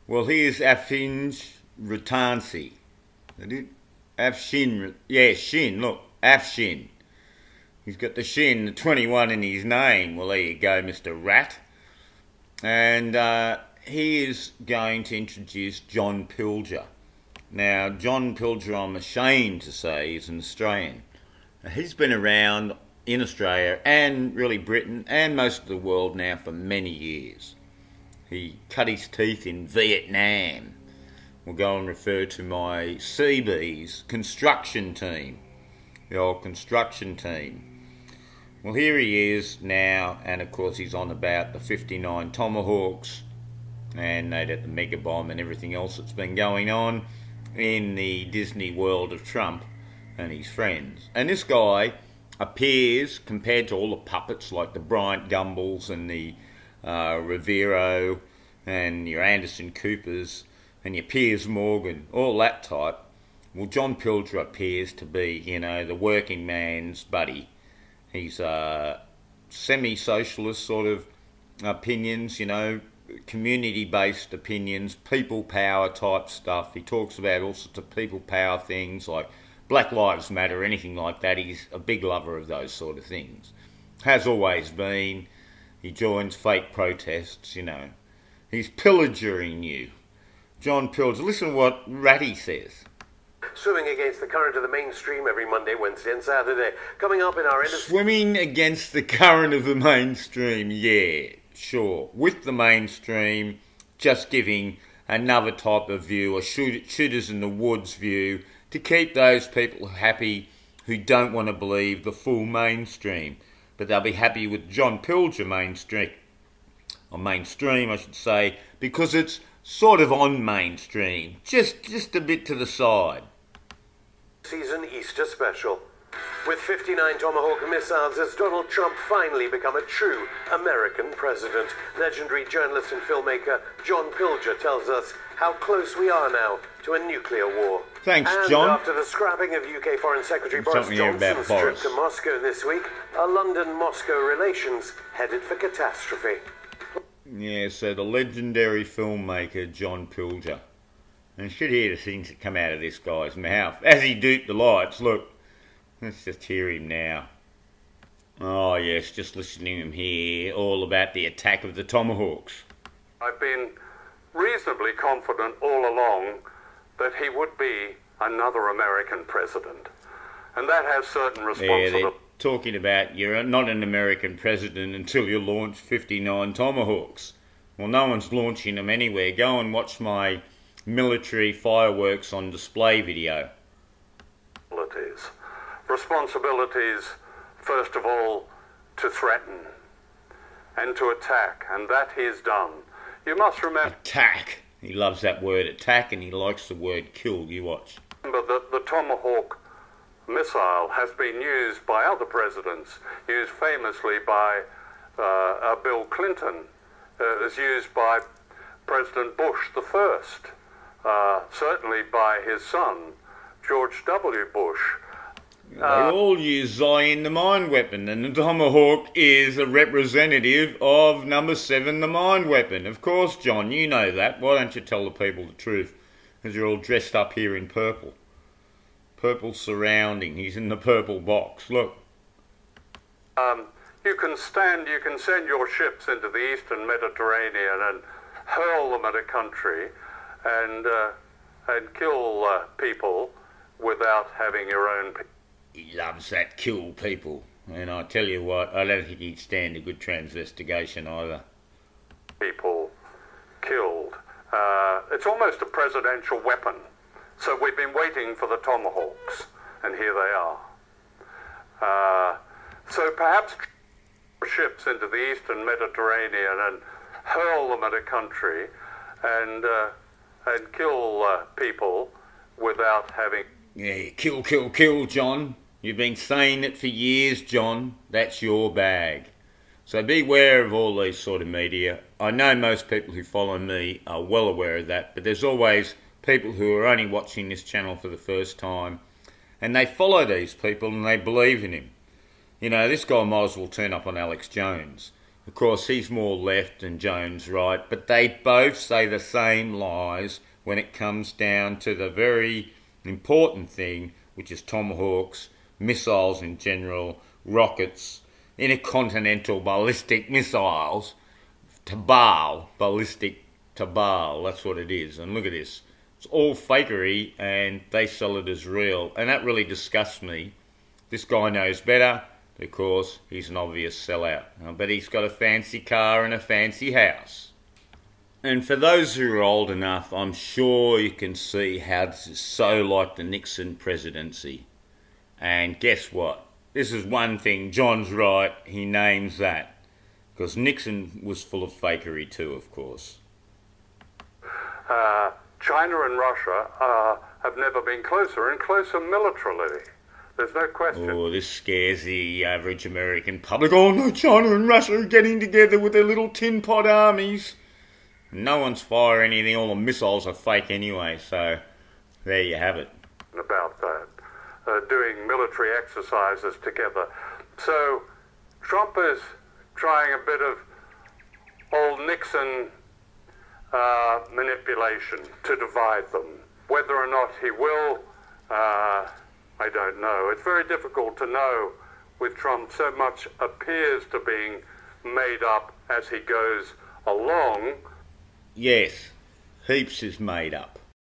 Well, here's Afshin Ratansi. Afshin, yeah, Shin, look, Afshin. He's got the Shin, the 21 in his name. Well, there you go, Mr. Rat. And he is going to introduce John Pilger. Now, John Pilger, I'm ashamed to say, is an Australian. He's been around in Australia and really Britain and most of the world now for many years. He cut his teeth in Vietnam. We'll go and refer to my Seabees construction team, the old construction team. Well, here he is now, and of course he's on about the 59 Tomahawks and the mega bomb and everything else that's been going on in the Disney world of Trump and his friends. And this guy appears, compared to all the puppets like the Bryant Gumbels and the Rivero and your Anderson Coopers and your Piers Morgan, all that type. Well, John Pilger appears to be, the working man's buddy. He's semi-socialist sort of opinions, community-based opinions, people power type stuff. He talks about all sorts of people power things like Black Lives Matter, anything like that. He's a big lover of those sort of things. Has always been. He joins fake protests, He's pillaging you. John Pilger. Listen to what Ratty says. Swimming against the current of the mainstream every Monday, Wednesday and Saturday. Coming up in our industry... Swimming against the current of the mainstream, yeah, sure. With the mainstream, just giving another type of view, a shooters in the woods view, to keep those people happy who don't want to believe the full mainstream. But they'll be happy with John Pilger mainstream, I should say, because it's sort of on mainstream, just a bit to the side. Season Easter special. With 59 Tomahawk missiles, has Donald Trump finally become a true American president? Legendary journalist and filmmaker John Pilger tells us how close we are now to a nuclear war. Thanks, and John. After the scrapping of UK Foreign Secretary Boris Johnson's trip to Moscow this week, are London-Moscow relations headed for catastrophe? Yeah, so the legendary filmmaker John Pilger. And you should hear the things that come out of this guy's mouth as he duped the lights. Look, let's just hear him now. Oh yes, just listening to him here, all about the attack of the Tomahawks. I've been reasonably confident all along that he would be another American president. And that has certain responsibilities. Yeah, they're talking about you're not an American president until you launch 59 Tomahawks. Well, no one's launching them anywhere. Go and watch my military fireworks on display video. Responsibilities, first of all, to threaten and to attack, and that he's done. You must remember... Attack. He loves that word attack, and he likes the word kill. You watch. Remember that the Tomahawk missile has been used by other presidents, used famously by Bill Clinton, was used by President Bush the First, certainly by his son, George W. Bush. They all use Zion the mine weapon, and the Tomahawk is a representative of number 7, the mine weapon. Of course, John, you know that. Why don't you tell the people the truth? Because you're all dressed up here in purple. Purple surrounding. He's in the purple box. Look. You can send your ships into the eastern Mediterranean and hurl them at a country and kill people without having your own people. He loves that kill people. And I tell you what, I don't think he'd stand a good transvestigation either. People killed. It's almost a presidential weapon. So we've been waiting for the Tomahawks, and here they are. So perhaps ships into the eastern Mediterranean and hurl them at a country and kill people without having... Yeah, kill, John. You've been saying it for years, John. That's your bag. So beware of all these sort of media. I know most people who follow me are well aware of that, but there's always people who are only watching this channel for the first time, and they follow these people and they believe in him. This guy might as well turn up on Alex Jones. Of course, he's more left and Jones right, but they both say the same lies when it comes down to the very important thing, which is tomahawks, missiles in general, rockets, intercontinental ballistic missiles, ballistic tabal, that's what it is. And look at this. It's all fakery and they sell it as real. And that really disgusts me. This guy knows better because he's an obvious sellout. But he's got a fancy car and a fancy house. And for those who are old enough, I'm sure you can see how this is so like the Nixon presidency. And guess what? This is one thing, John's right, he names that. Because Nixon was full of fakery too, of course. China and Russia have never been closer and closer militarily. There's no question. Oh, this scares the average American public. Oh no, China and Russia are getting together with their little tin pot armies. No one's firing anything, all the missiles are fake anyway, so there you have it. About that, doing military exercises together. So Trump is trying a bit of old Nixon manipulation to divide them. Whether or not he will, I don't know. It's very difficult to know with Trump. So much appears to being made up as he goes along. Yes, heaps is made up.